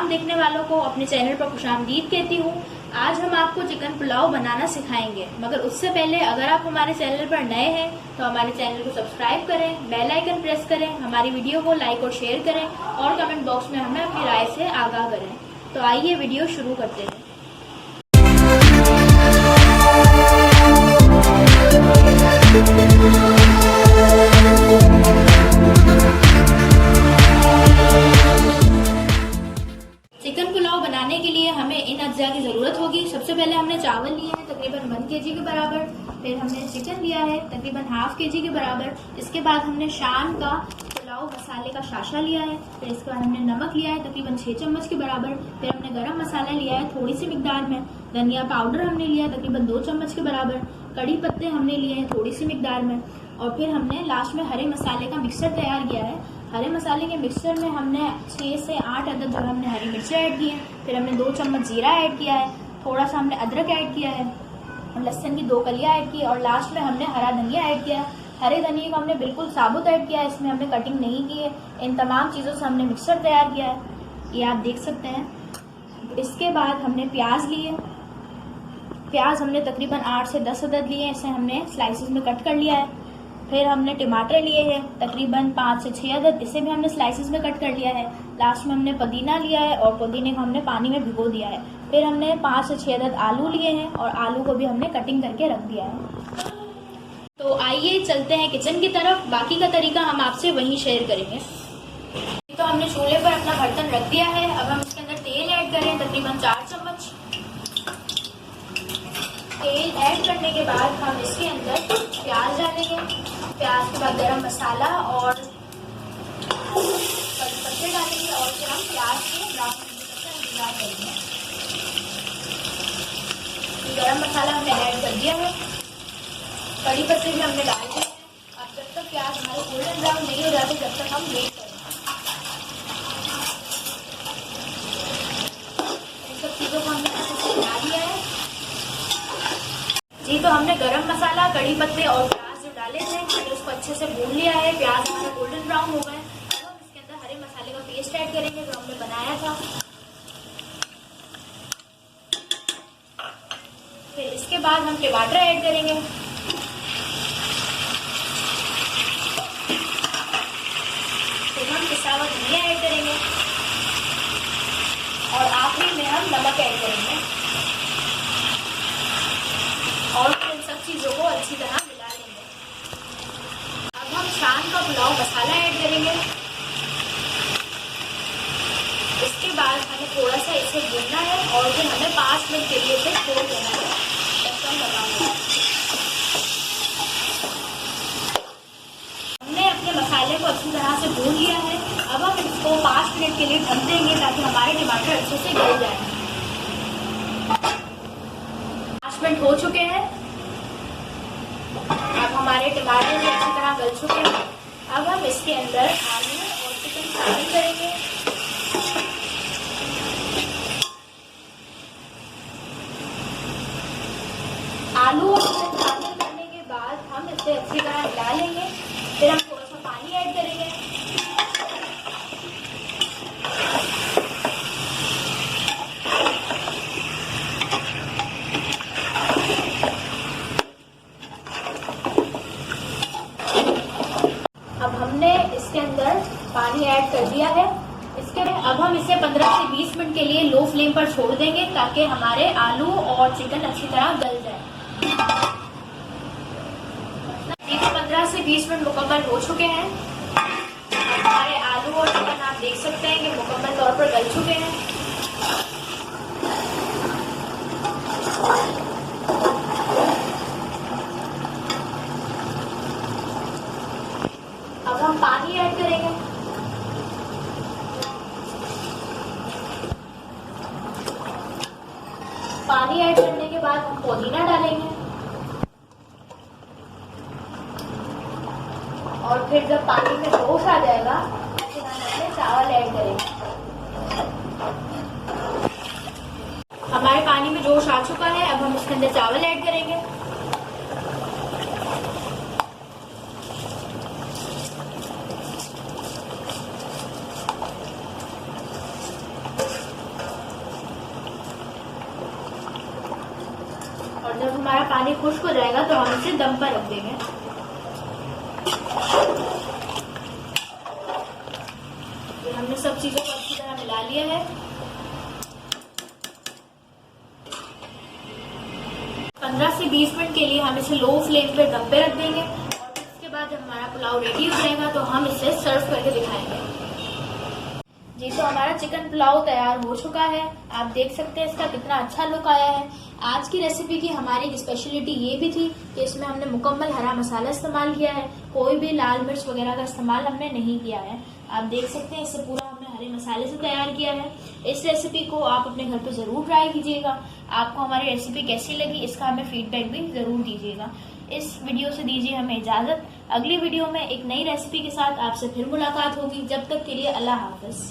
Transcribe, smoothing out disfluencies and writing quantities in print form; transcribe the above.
तमाम देखने वालों को अपने चैनल पर खुशामदीद कहती हूँ। आज हम आपको चिकन पुलाव बनाना सिखाएंगे, मगर उससे पहले अगर आप हमारे चैनल पर नए हैं तो हमारे चैनल को सब्सक्राइब करें, बेल आइकन प्रेस करें, हमारी वीडियो को लाइक और शेयर करें और कमेंट बॉक्स में हमें अपनी राय से आगाह करें। तो आइए वीडियो शुरू करते हैं। चिकन पुलाव बनाने के लिए हमें इन अज्जा की जरूरत होगी। सबसे पहले हमने चावल लिए हैं तकरीबन 1 kg के बराबर। फिर हमने चिकन लिया है तकरीबन ½ kg के बराबर। इसके बाद हमने शाम का पुलाव मसाले का शाशा लिया है। फिर इसके बाद हमने नमक लिया है तकरीबन 6 चम्मच के बराबर। फिर हमने गरम मसाला लिया है थोड़ी सी मिकदार में। धनिया पाउडर हमने लिया है तकरीबन 2 चम्मच के बराबर। कड़ी पत्ते हमने लिए हैं थोड़ी सी मिकदार में। और फिर हमने लास्ट में हरे मसाले का मिक्सचर तैयार किया है। हरे मसाले के मिक्सचर में हमने 6 से 8 अदद जो हमने हरी मिर्ची ऐड की है। फिर हमने 2 चम्मच जीरा ऐड किया है। थोड़ा सा हमने अदरक ऐड किया है। लहसुन की 2 कलियां ऐड की और लास्ट में हमने हरा धनिया ऐड किया है। हरे धनिया को हमने बिल्कुल साबुत ऐड किया है, इसमें हमने कटिंग नहीं की है। इन तमाम चीज़ों से हमने मिक्सचर तैयार किया है, ये आप देख सकते हैं। इसके बाद हमने प्याज लिए। प्याज हमने तकरीबन 8 से 10 अदद लिए हैं, इसे हमने स्लाइसेस में कट कर लिया है। फिर हमने टमाटर लिए हैं तकरीबन 5 से 6 अदद, इसे भी हमने स्लाइसेस में कट कर लिया है। लास्ट में हमने पुदीना लिया है और पुदीने को हमने पानी में भिगो दिया है। फिर हमने 5 से 6 अदद आलू लिए हैं और आलू को भी हमने कटिंग करके रख दिया है। तो आइए चलते हैं किचन की तरफ, बाकी का तरीका हम आपसे वहीं शेयर करेंगे। तो हमने चूल्हे पर अपना बर्तन रख दिया है। अब हम इसके अंदर तेल ऐड करें तकरीबन 4 चम्मच। तेल ऐड करने के बाद हम इसके अंदर प्याज डालेंगे। प्याज के बाद गरम मसाला और कड़ी पत्ते डालेंगे और फिर हम प्याज को ब्राउन इंतजार करेंगे। गरम मसाला हमने ऐड कर दिया है, कड़ी पत्ते भी हमने डाल दिए हैं। अब जब तक प्याज हमारे गोल्डन ब्राउन नहीं हो जाते जब तक हम वेट करेंगे। इन सब चीज़ों को हमने अच्छे से मिला दिया है जी। तो हमने गरम मसाला, कड़ी पत्ते और प्याज जो डाले थे हमने उसको अच्छे से भून लिया है। प्याज हमारा गोल्डन ब्राउन हो गए। अब हम इसके अंदर हरे मसाले का पेस्ट ऐड करेंगे जो हमने बनाया था। फिर इसके बाद हम टमाटर ऐड करेंगे। फिर हम पिसा हुआ धनिया ऐड करेंगे और आखिरी में हम नमक ऐड करेंगे और इन सब चीज़ों को अच्छी तरह मिला लेंगे। अब हम शाम का पुलाव मसाला ऐड करेंगे। इसके बाद हमें थोड़ा सा इसे भूनना है और फिर हमें 5 मिनट के लिए इसे छोड़ देना है। हमने अपने मसाले को अच्छी तरह से भून लिया है। अब हम इसको 5 मिनट के लिए ढक देंगे ताकि हमारे टमाटर अच्छे से गल जाए। 5 मिनट हो चुके हैं। अब हमारे टमाटर भी अच्छी तरह गल चुके हैं। अब हम इसके अंदर आलू और चिकन शामिल करेंगे। आलू और चिकन शामिल करने के बाद हम इसे अच्छी तरह मिला लेंगे। फिर हम थोड़ा सा पानी ऐड करेंगे। अब हमने इसके अंदर पानी ऐड कर दिया है। अब हम इसे 15 से 20 मिनट के लिए लो फ्लेम पर छोड़ देंगे ताकि हमारे आलू और चिकन अच्छी तरह गल जाए। 15 से 20 मिनट मुकम्मल हो चुके हैं। हमारे आलू और चिकन आप देख सकते हैं कि मुकम्मल तौर पर गल चुके हैं। अब हम पानी ऐड करेंगे। पानी ऐड करने के बाद हम पुदीना डालेंगे और फिर जब पानी में जोश आ जाएगा फिर हम अपने चावल ऐड करेंगे। हमारे पानी में जोश आ चुका है। अब हम इसके अंदर चावल ऐड करेंगे। पानी खुश्क हो जाएगा तो हम इसे दम पर रख देंगे। हमने सब चीजों को अच्छी तरह मिला लिया है। 15 से 20 मिनट के लिए हम इसे लो फ्लेम पे दम पे रख देंगे और इसके बाद जब हमारा पुलाव रेडी हो जाएगा तो हम इसे सर्व करके दिखाएंगे। जी, तो हमारा चिकन पुलाव तैयार हो चुका है। आप देख सकते हैं इसका कितना अच्छा लुक आया है। आज की रेसिपी की हमारी एक स्पेशलिटी ये भी थी कि इसमें हमने मुकम्मल हरा मसाला इस्तेमाल किया है, कोई भी लाल मिर्च वगैरह का इस्तेमाल हमने नहीं किया है। आप देख सकते हैं इसे पूरा हमने हरे मसाले से तैयार किया है। इस रेसिपी को आप अपने घर पे ज़रूर ट्राई कीजिएगा। आपको हमारी रेसिपी कैसी लगी इसका हमें फीडबैक भी ज़रूर दीजिएगा। इस वीडियो से दीजिए हमें इजाज़त। अगली वीडियो में एक नई रेसिपी के साथ आपसे फिर मुलाकात होगी। जब तक के लिए अल्लाह हाफ़िज़।